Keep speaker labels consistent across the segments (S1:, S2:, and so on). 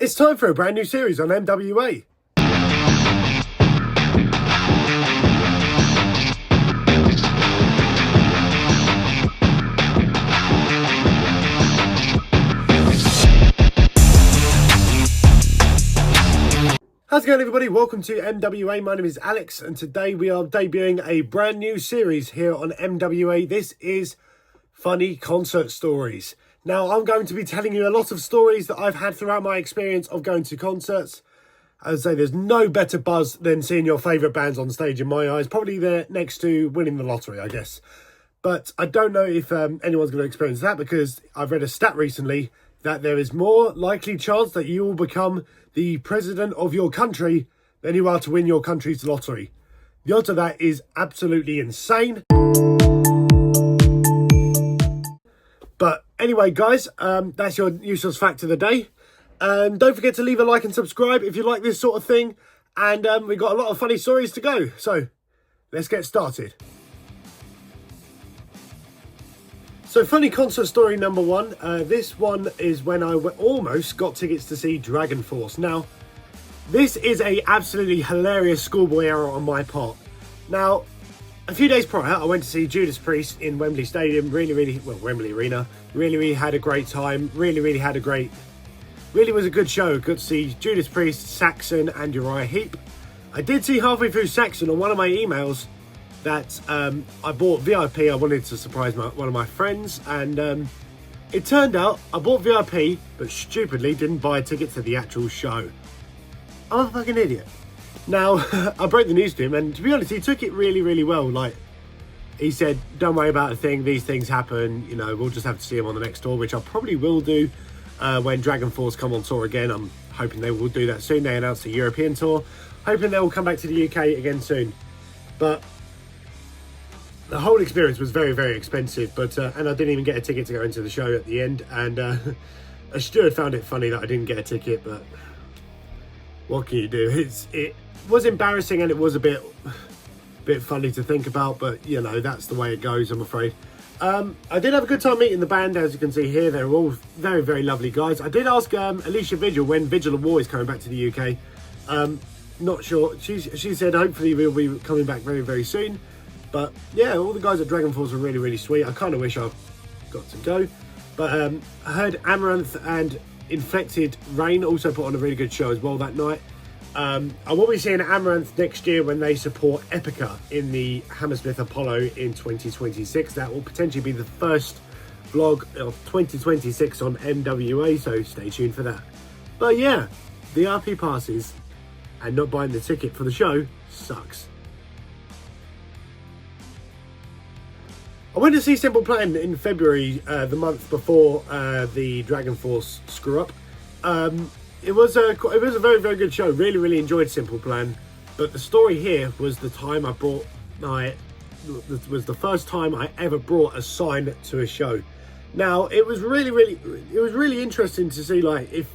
S1: It's time for a brand new series on MWA. How's it going, everybody? Welcome to MWA. My name is Alex, and today we are debuting a brand new series here on MWA. This is Funny Concert Stories. Now, I'm going to be telling you a lot of stories that I've had throughout my experience of going to concerts. As I say, there's no better buzz than seeing your favourite bands on stage in my eyes. Probably they're next to winning the lottery, I guess. But I don't know if anyone's going to experience that, because I've read a stat recently that there is more likely chance that you will become the president of your country than you are to win your country's lottery. The odds of that is absolutely insane. But anyway, guys, that's your useless fact of the day. Don't forget to leave a like and subscribe if you like this sort of thing. And we've got a lot of funny stories to go. So let's get started. So funny concert story number one. This one is when I almost got tickets to see Dragon Force. Now, this is a absolutely hilarious schoolboy error on my part. Now, a few days prior, I went to see Judas Priest in Wembley Stadium. Wembley Arena. Really had a great time. Really was a good show. Good to see Judas Priest, Saxon, and Uriah Heep. I did see halfway through Saxon on one of my emails that I bought VIP. I wanted to surprise one of my friends, and it turned out I bought VIP, but stupidly didn't buy a ticket to the actual show. I'm a fucking idiot. Now, I broke the news to him, and to be honest, he took it really well. Like, he said, don't worry about a thing, these things happen, you know, we'll just have to see him on the next tour, which I probably will do when Dragon Force come on tour again. I'm hoping they will do that soon. They announced a European tour, hoping they will come back to the UK again soon. But the whole experience was very expensive, but and I didn't even get a ticket to go into the show at the end, and a steward found it funny that I didn't get a ticket, but what can you do? It was embarrassing, and it was a bit funny to think about, but you know, that's the way it goes, I'm afraid. I did have a good time meeting the band. As you can see here, they're all very lovely guys. I did ask Alicia Vigil when Vigil of War is coming back to the UK. Not sure. She said hopefully we'll be coming back very soon. But yeah, all the guys at Dragon Force were really sweet. I kind of wish I got to go. But I heard Amaranth and Infected Rain also put on a really good show as well that night. I will be seeing Amaranth next year when they support Epica in the Hammersmith Apollo in 2026. That will potentially be the first vlog of 2026 on MWA, so stay tuned for that. But yeah, the RP passes and not buying the ticket for the show sucks. I went to see Simple Plan in February, the month before the Dragon Force screw up. It was a very good show. Really enjoyed Simple Plan, but the story here was the time was the first time I ever brought a sign to a show. Now, it was really interesting to see, like, if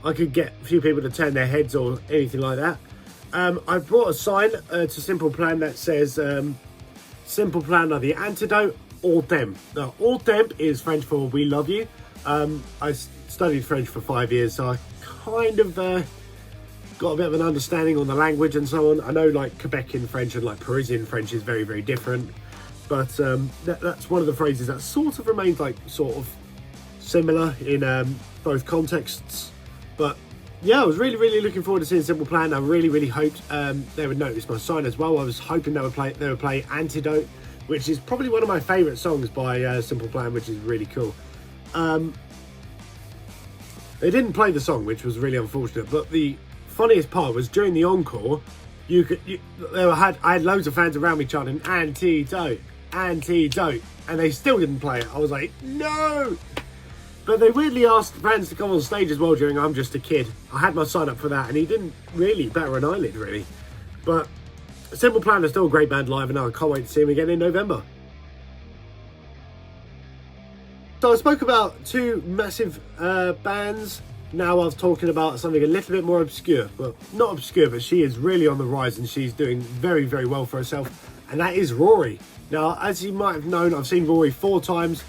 S1: I could get a few people to turn their heads or anything like that. I brought a sign to Simple Plan that says Simple Plan are the antidote, all dem. Now, all dem is French for we love you. I studied French for 5 years, so I kind of got a bit of an understanding on the language and so on. I know, like, Quebecan French and like Parisian French is very different, but that's one of the phrases that sort of remains like sort of similar in both contexts. But yeah, I was really looking forward to seeing Simple Plan. I really hoped they would notice my sign as well. I was hoping they would play Antidote, which is probably one of my favourite songs by Simple Plan, which is really cool. They didn't play the song, which was really unfortunate. But the funniest part was during the encore, I had loads of fans around me chanting Antidote, Antidote, and they still didn't play it. I was like, no! But they weirdly asked fans to come on stage as well during I'm Just a Kid. I had my sign up for that, and he didn't really batter an eyelid, really. But Simple Plan are still a great band live, and I can't wait to see them again in November. So I spoke about two massive bands. Now I was talking about something a little bit more obscure. Well, not obscure, but she is really on the rise, and she's doing very well for herself. And that is Rory. Now, as you might have known, I've seen Rory 4 times.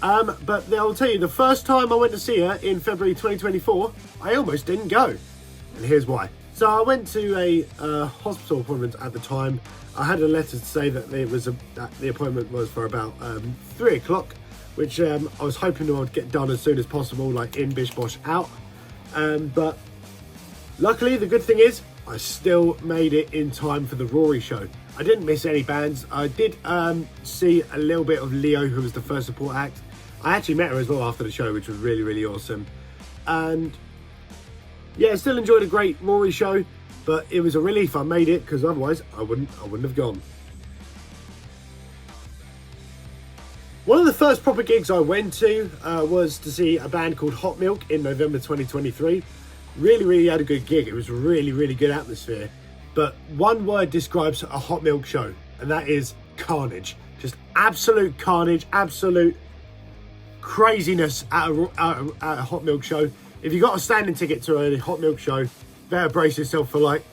S1: But I'll tell you, the first time I went to see her in February 2024, I almost didn't go. And here's why. So I went to a hospital appointment at the time. I had a letter to say that that the appointment was for about 3 o'clock, which I was hoping I would get done as soon as possible, like in bish bosh out. But luckily, the good thing is, I still made it in time for the Rory show. I didn't miss any bands. I did see a little bit of Leo, who was the first support act. I actually met her as well after the show, which was really, really awesome. And yeah, still enjoyed a great Rory show, but it was a relief I made it, because otherwise I wouldn't have gone. One of the first proper gigs I went to was to see a band called Hot Milk in November 2023. Really, really had a good gig. It was a really, really good atmosphere. But one word describes a Hot Milk show, and that is carnage. Just absolute carnage, absolute craziness at a Hot Milk show. If you got a standing ticket to a Hot Milk show, better brace yourself for like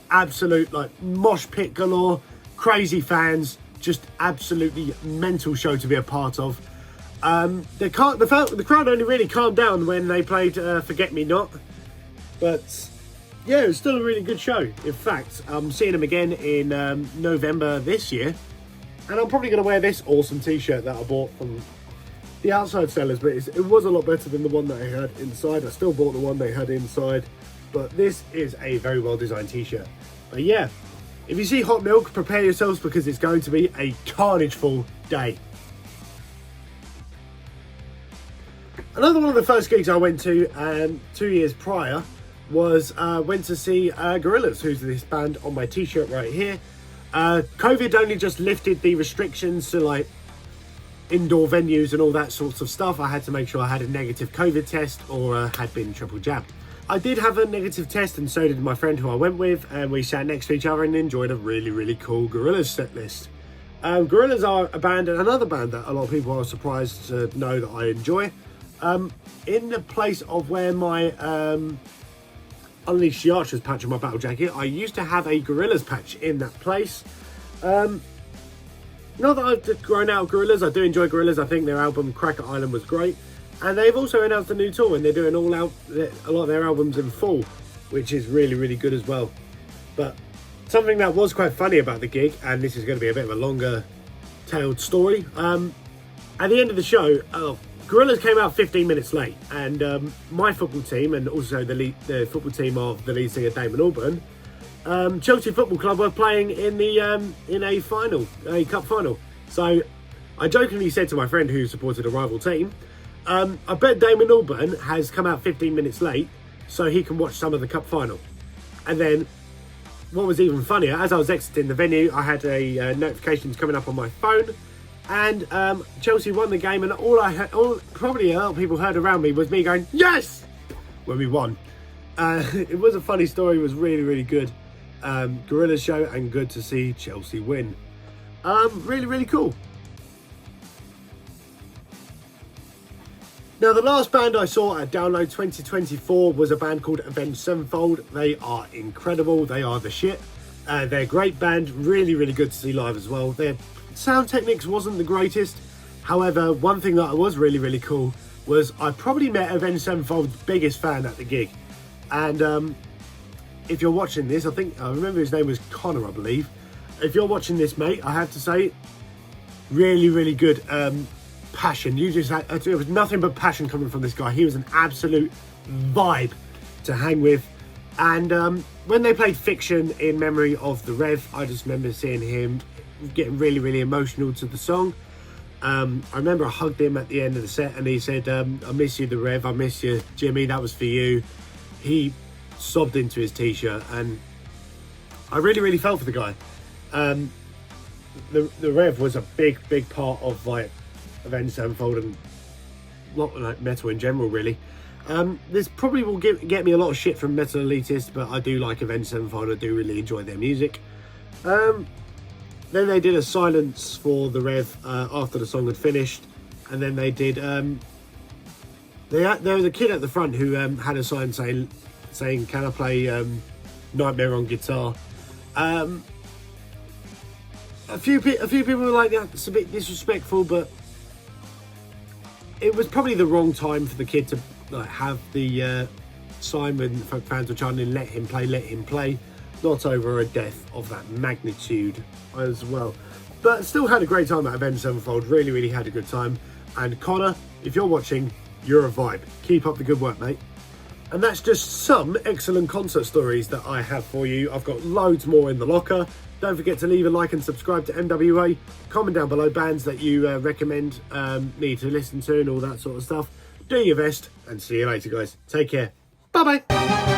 S1: absolute like mosh pit galore, crazy fans, just absolutely mental show to be a part of. The crowd only really calmed down when they played Forget Me Not, but yeah, it was still a really good show. In fact, I'm seeing them again in November this year, and I'm probably going to wear this awesome t-shirt that I bought from the outside sellers, but it was a lot better than the one that I had inside. I still bought the one they had inside, but this is a very well designed t-shirt. But yeah, if you see Hot Milk, prepare yourselves, because it's going to be a carnageful day. Another one of the first gigs I went to 2 years prior was went to see Gorillaz, who's this band on my t-shirt right here. COVID only just lifted the restrictions to like indoor venues and all that sorts of stuff. I had to make sure I had a negative COVID test or had been triple jabbed. I did have a negative test, and so did my friend who I went with, and we sat next to each other and enjoyed a really, really cool Gorillaz set list. Gorillaz are a band, and another band that a lot of people are surprised to know that I enjoy. In the place of where my Unleash the Archers patch on my battle jacket, I used to have a Gorillaz patch in that place. Not that I've grown out of Gorillaz, I do enjoy Gorillaz. I think their album Cracker Island was great. And they've also announced a new tour, and they're doing a lot of their albums in full, which is really, really good as well. But something that was quite funny about the gig, and this is going to be a bit of a longer tailed story. At the end of the show, Gorillaz came out 15 minutes late, and my football team, and also the football team of the lead singer Damon Albarn, Chelsea Football Club, were playing in a cup final. So I jokingly said to my friend who supported a rival team, I bet Damon Albarn has come out 15 minutes late so he can watch some of the cup final. And then what was even funnier, as I was exiting the venue, I had a notifications coming up on my phone, and Chelsea won the game, and probably a lot of people heard around me was me going, yes, when we won. It was a funny story. It was really, really good. Gorillaz show, and good to see Chelsea win. Really, really cool. Now, the last band I saw at Download 2024 was a band called Avenged Sevenfold. They are incredible. They are the shit. They're a great band. Really, really good to see live as well. Their sound techniques wasn't the greatest. However, one thing that was really, really cool was I probably met Avenged Sevenfold's biggest fan at the gig. And if you're watching this, I remember his name was Connor, I believe. If you're watching this, mate, I have to say, really, really good passion. There was nothing but passion coming from this guy. He was an absolute vibe to hang with. And when they played Fiction in memory of the Rev, I just remember seeing him getting really, really emotional to the song. I remember I hugged him at the end of the set, and he said, I miss you, the Rev, I miss you, Jimmy, that was for you. He sobbed into his t-shirt, and I really, really felt for the guy. The Rev was a big, big part of like Avenged Sevenfold, and not like metal in general, really. This probably will get me a lot of shit from metal elitists, but I do like Avenged Sevenfold. I do really enjoy their music. Then they did a silence for the Rev after the song had finished, and then they did. There was a kid at the front who had a sign saying, "Can I play Nightmare on guitar?" A few people were like, "That's a bit disrespectful," but it was probably the wrong time for the kid to like have the sign when fans were chanting, let him play, not over a death of that magnitude as well. But still had a great time at Avenged Sevenfold, really had a good time. And Connor, if you're watching, you're a vibe. Keep up the good work, mate. And that's just some excellent concert stories that I have for you. I've got loads more in the locker. Don't forget to leave a like and subscribe to MWA. Comment down below bands that you recommend me to listen to and all that sort of stuff. Do your best and see you later, guys. Take care. Bye-bye.